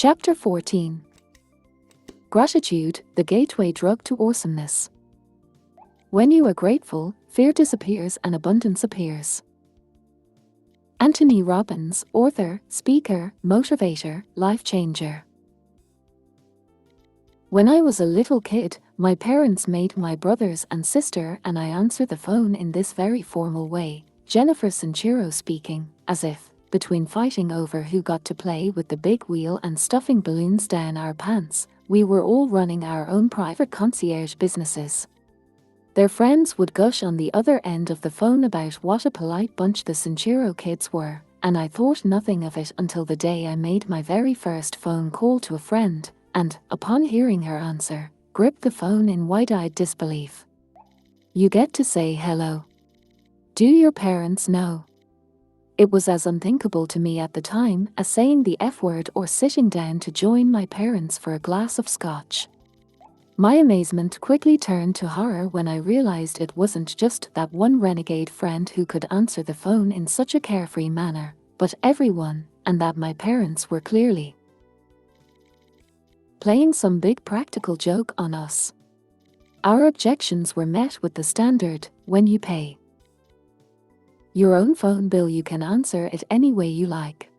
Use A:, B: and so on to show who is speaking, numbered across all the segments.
A: Chapter 14. Gratitude, the gateway drug to awesomeness. When you are grateful, fear disappears and abundance appears. Anthony Robbins, author, speaker, motivator, life changer. When I was a little kid, my parents made my brothers and sister and I answer the phone in this very formal way, Jen Sincero speaking, as if, between fighting over who got to play with the big wheel and stuffing balloons down our pants, we were all running our own private concierge businesses. Their friends would gush on the other end of the phone about what a polite bunch the Sincero kids were, and I thought nothing of it until the day I made my very first phone call to a friend, and, upon hearing her answer, gripped the phone in wide-eyed disbelief. You get to say hello. Do your parents know? It was as unthinkable to me at the time as saying the F word or sitting down to join my parents for a glass of scotch. My amazement quickly turned to horror when I realized it wasn't just that one renegade friend who could answer the phone in such a carefree manner, but everyone, and that my parents were clearly playing some big practical joke on us. Our objections were met with the standard, when you pay your own phone bill you can answer it any way you like.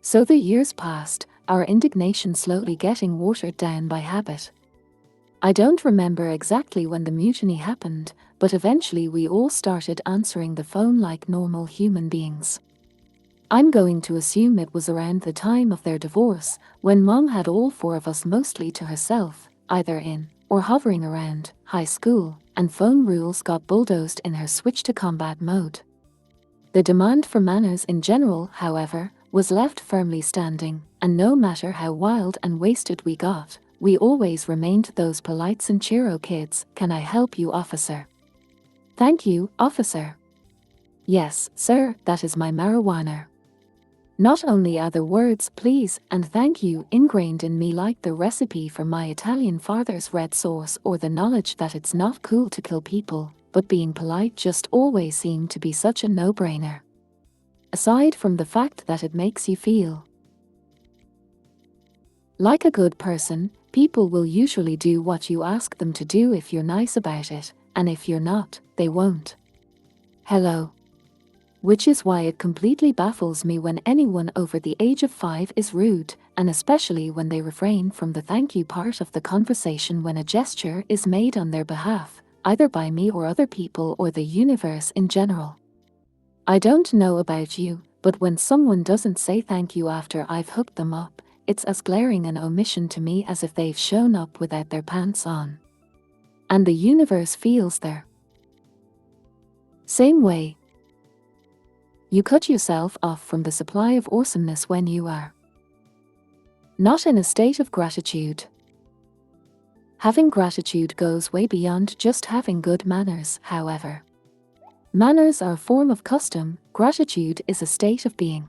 A: So the years passed, our indignation slowly getting watered down by habit. I don't remember exactly when the mutiny happened, but eventually we all started answering the phone like normal human beings. I'm going to assume it was around the time of their divorce, when Mom had all four of us mostly to herself, either in, or hovering around, high school, and phone rules got bulldozed in her switch to combat mode. The demand for manners in general, however, was left firmly standing, and no matter how wild and wasted we got, we always remained those polite Sincero kids. Can I help you, officer? Thank you, officer. Yes, sir, that is my marijuana. Not only are the words please and thank you ingrained in me like the recipe for my Italian father's red sauce or the knowledge that it's not cool to kill people, but being polite just always seemed to be such a no-brainer. Aside from the fact that it makes you feel like a good person, people will usually do what you ask them to do if you're nice about it, and if you're not, they won't. Hello. Which is why it completely baffles me when anyone over the age of 5 is rude, and especially when they refrain from the thank you part of the conversation when a gesture is made on their behalf, either by me or other people or the universe in general. I don't know about you, but when someone doesn't say thank you after I've hooked them up, it's as glaring an omission to me as if they've shown up without their pants on. And the universe feels their same way. You cut yourself off from the supply of awesomeness when you are not in a state of gratitude. Having gratitude goes way beyond just having good manners, however. Manners are a form of custom, gratitude is a state of being.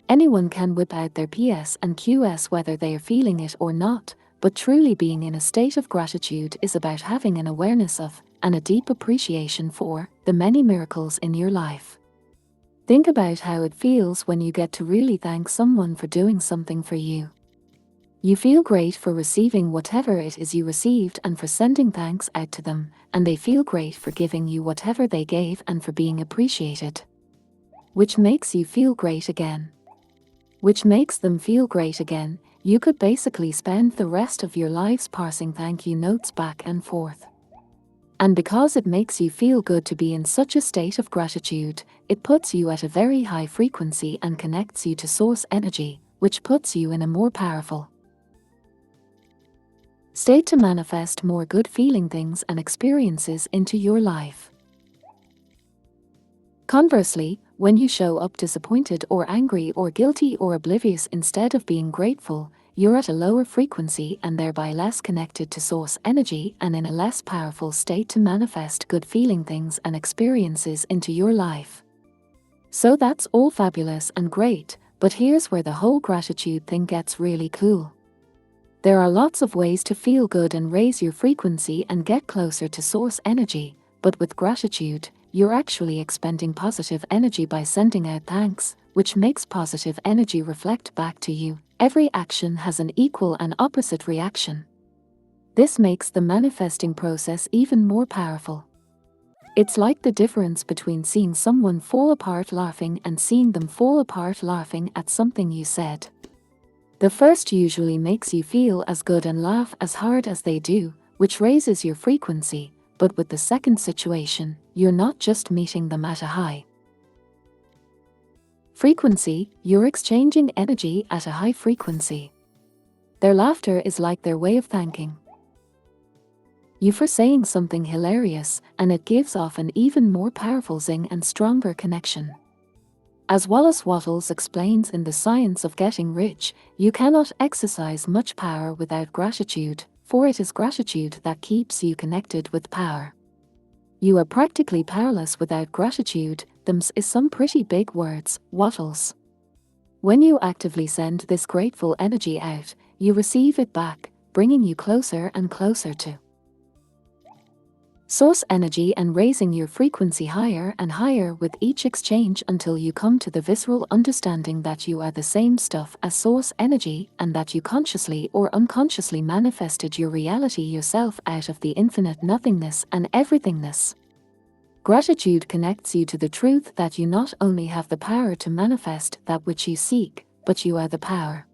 A: Anyone can whip out their PS and QS whether they are feeling it or not, but truly being in a state of gratitude is about having an awareness of, and a deep appreciation for, the many miracles in your life. Think about how it feels when you get to really thank someone for doing something for you. You feel great for receiving whatever it is you received and for sending thanks out to them, and they feel great for giving you whatever they gave and for being appreciated. Which makes you feel great again. Which makes them feel great again. You could basically spend the rest of your lives parsing thank you notes back and forth. And because it makes you feel good to be in such a state of gratitude, it puts you at a very high frequency and connects you to source energy, which puts you in a more powerful state to manifest more good feeling things and experiences into your life. Conversely, when you show up disappointed or angry or guilty or oblivious instead of being grateful, you're at a lower frequency and thereby less connected to source energy and in a less powerful state to manifest good feeling things and experiences into your life. So that's all fabulous and great, but here's where the whole gratitude thing gets really cool. There are lots of ways to feel good and raise your frequency and get closer to source energy, but with gratitude, you're actually expending positive energy by sending out thanks, which makes positive energy reflect back to you. Every action has an equal and opposite reaction. This makes the manifesting process even more powerful. It's like the difference between seeing someone fall apart laughing and seeing them fall apart laughing at something you said. The first usually makes you feel as good and laugh as hard as they do, which raises your frequency, but with the second situation, you're not just meeting them at a high frequency, you're exchanging energy at a high frequency. Their laughter is like their way of thanking you for saying something hilarious, and it gives off an even more powerful zing and stronger connection. As Wallace Wattles explains in The Science of Getting Rich, you cannot exercise much power without gratitude, for it is gratitude that keeps you connected with power. You are practically powerless without gratitude. Them's is some pretty big words, Wattles. When you actively send this grateful energy out, you receive it back, bringing you closer and closer to source energy and raising your frequency higher and higher with each exchange until you come to the visceral understanding that you are the same stuff as source energy and that you consciously or unconsciously manifested your reality yourself out of the infinite nothingness and everythingness. Gratitude connects you to the truth that you not only have the power to manifest that which you seek, but you are the power.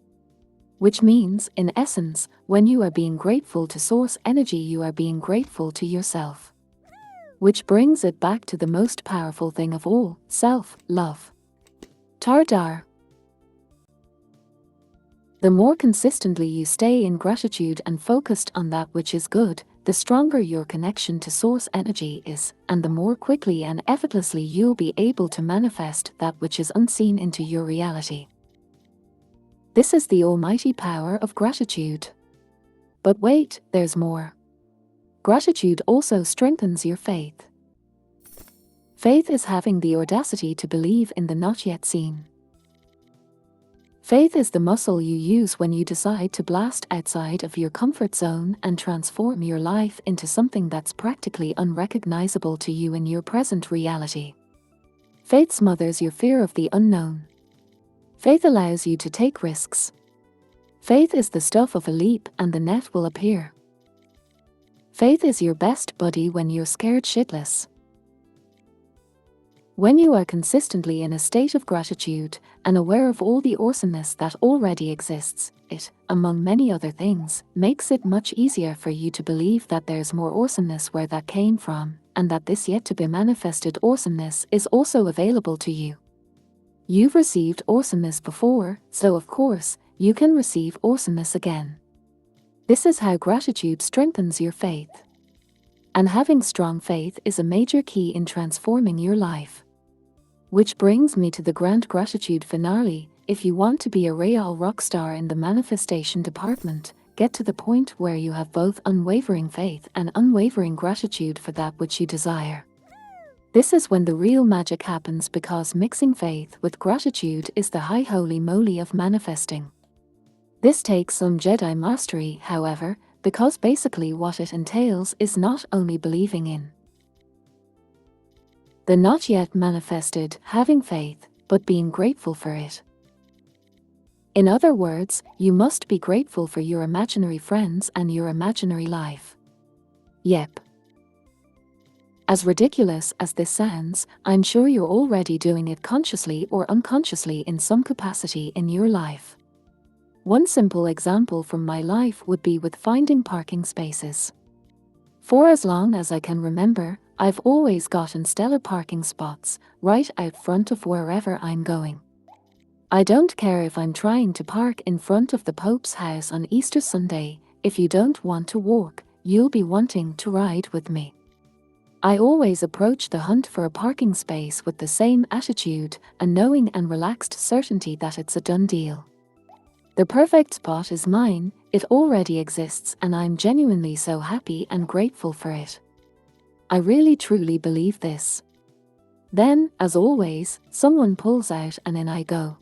A: Which means, in essence, when you are being grateful to source energy, you are being grateful to yourself. Which brings it back to the most powerful thing of all, self-love. Tardar. The more consistently you stay in gratitude and focused on that which is good, the stronger your connection to source energy is, and the more quickly and effortlessly you'll be able to manifest that which is unseen into your reality. This is the almighty power of gratitude. But wait, there's more. Gratitude also strengthens your faith. Faith is having the audacity to believe in the not yet seen. Faith is the muscle you use when you decide to blast outside of your comfort zone and transform your life into something that's practically unrecognizable to you in your present reality. Faith smothers your fear of the unknown. Faith allows you to take risks. Faith is the stuff of a leap and the net will appear. Faith is your best buddy when you're scared shitless. When you are consistently in a state of gratitude and aware of all the awesomeness that already exists, it, among many other things, makes it much easier for you to believe that there's more awesomeness where that came from, and that this yet to be manifested awesomeness is also available to you. You've received awesomeness before, so of course, you can receive awesomeness again. This is how gratitude strengthens your faith. And having strong faith is a major key in transforming your life. Which brings me to the grand gratitude finale. If you want to be a real rock star in the manifestation department, get to the point where you have both unwavering faith and unwavering gratitude for that which you desire. This is when the real magic happens, because mixing faith with gratitude is the high holy moly of manifesting. This takes some Jedi mastery, however, because basically what it entails is not only believing in the not yet manifested, having faith, but being grateful for it. In other words, you must be grateful for your imaginary friends and your imaginary life. Yep. As ridiculous as this sounds, I'm sure you're already doing it consciously or unconsciously in some capacity in your life. One simple example from my life would be with finding parking spaces. For as long as I can remember, I've always gotten stellar parking spots right out front of wherever I'm going. I don't care if I'm trying to park in front of the Pope's house on Easter Sunday. If you don't want to walk, you'll be wanting to ride with me. I always approach the hunt for a parking space with the same attitude, a knowing and relaxed certainty that it's a done deal. The perfect spot is mine, it already exists, and I'm genuinely so happy and grateful for it. I really truly believe this. Then, as always, someone pulls out and in I go.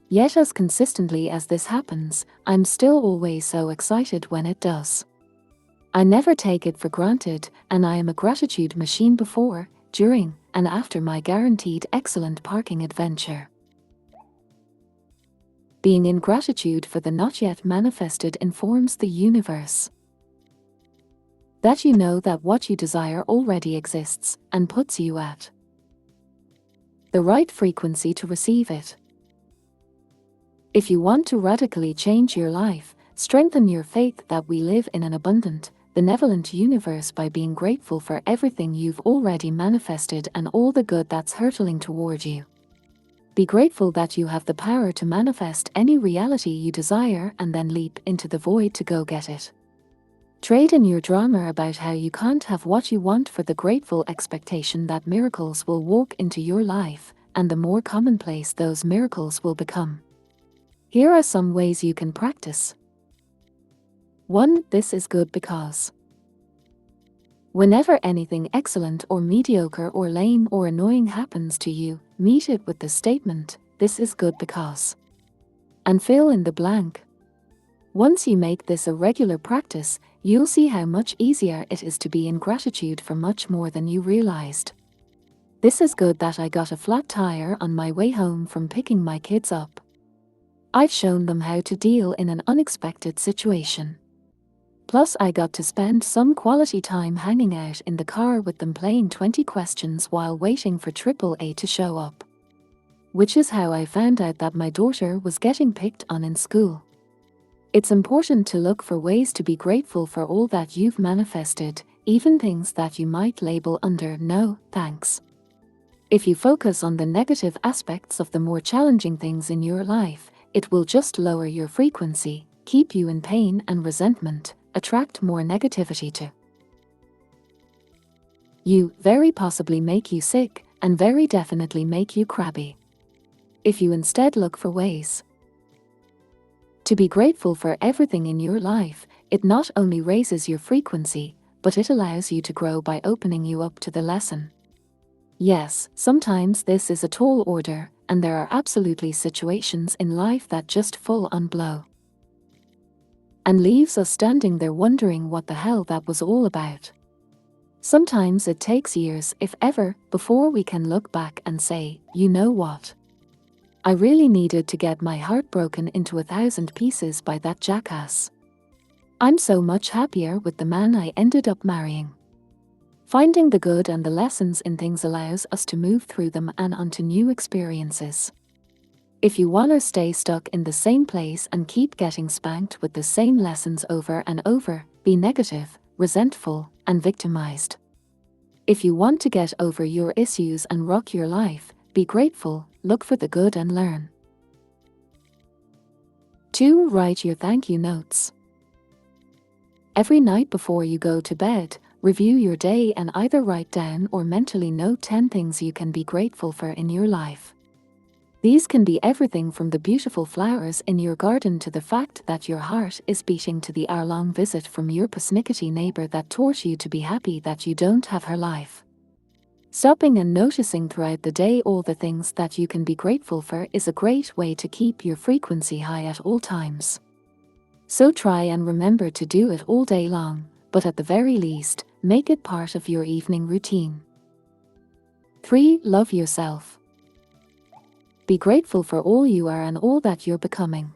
A: Yet as consistently as this happens, I'm still always so excited when it does. I never take it for granted, and I am a gratitude machine before, during, and after my guaranteed excellent parking adventure. Being in gratitude for the not yet manifested informs the universe that you know that what you desire already exists and puts you at the right frequency to receive it. If you want to radically change your life, strengthen your faith that we live in an abundant, benevolent universe by being grateful for everything you've already manifested and all the good that's hurtling toward you. Be grateful that you have the power to manifest any reality you desire and then leap into the void to go get it. Trade in your drama about how you can't have what you want for the grateful expectation that miracles will walk into your life, and the more commonplace those miracles will become. Here are some ways you can practice. 1. This is good because. Whenever anything excellent or mediocre or lame or annoying happens to you, meet it with the statement, "This is good because." And fill in the blank. Once you make this a regular practice, you'll see how much easier it is to be in gratitude for much more than you realized. This is good that I got a flat tire on my way home from picking my kids up. I've shown them how to deal in an unexpected situation. Plus, I got to spend some quality time hanging out in the car with them playing 20 questions while waiting for AAA to show up. Which is how I found out that my daughter was getting picked on in school. It's important to look for ways to be grateful for all that you've manifested, even things that you might label under "no, thanks." If you focus on the negative aspects of the more challenging things in your life, it will just lower your frequency, keep you in pain and resentment, attract more negativity to you, very possibly make you sick, and very definitely make you crabby. If you instead look for ways to be grateful for everything in your life, it not only raises your frequency, but it allows you to grow by opening you up to the lesson. Yes, sometimes this is a tall order, and there are absolutely situations in life that just full on blow and leaves us standing there wondering what the hell that was all about. Sometimes it takes years, if ever, before we can look back and say, "You know what? I really needed to get my heart broken into 1,000 pieces by that jackass. I'm so much happier with the man I ended up marrying." Finding the good and the lessons in things allows us to move through them and onto new experiences. If you want to stay stuck in the same place and keep getting spanked with the same lessons over and over, be negative, resentful, and victimized. If you want to get over your issues and rock your life, be grateful, look for the good and learn. 2. Write your thank you notes. Every night before you go to bed, review your day and either write down or mentally note 10 things you can be grateful for in your life. These can be everything from the beautiful flowers in your garden to the fact that your heart is beating to the hour-long visit from your persnickety neighbor that taught you to be happy that you don't have her life. Stopping and noticing throughout the day all the things that you can be grateful for is a great way to keep your frequency high at all times. So try and remember to do it all day long, but at the very least, make it part of your evening routine. 3. Love yourself. Be grateful for all you are and all that you're becoming.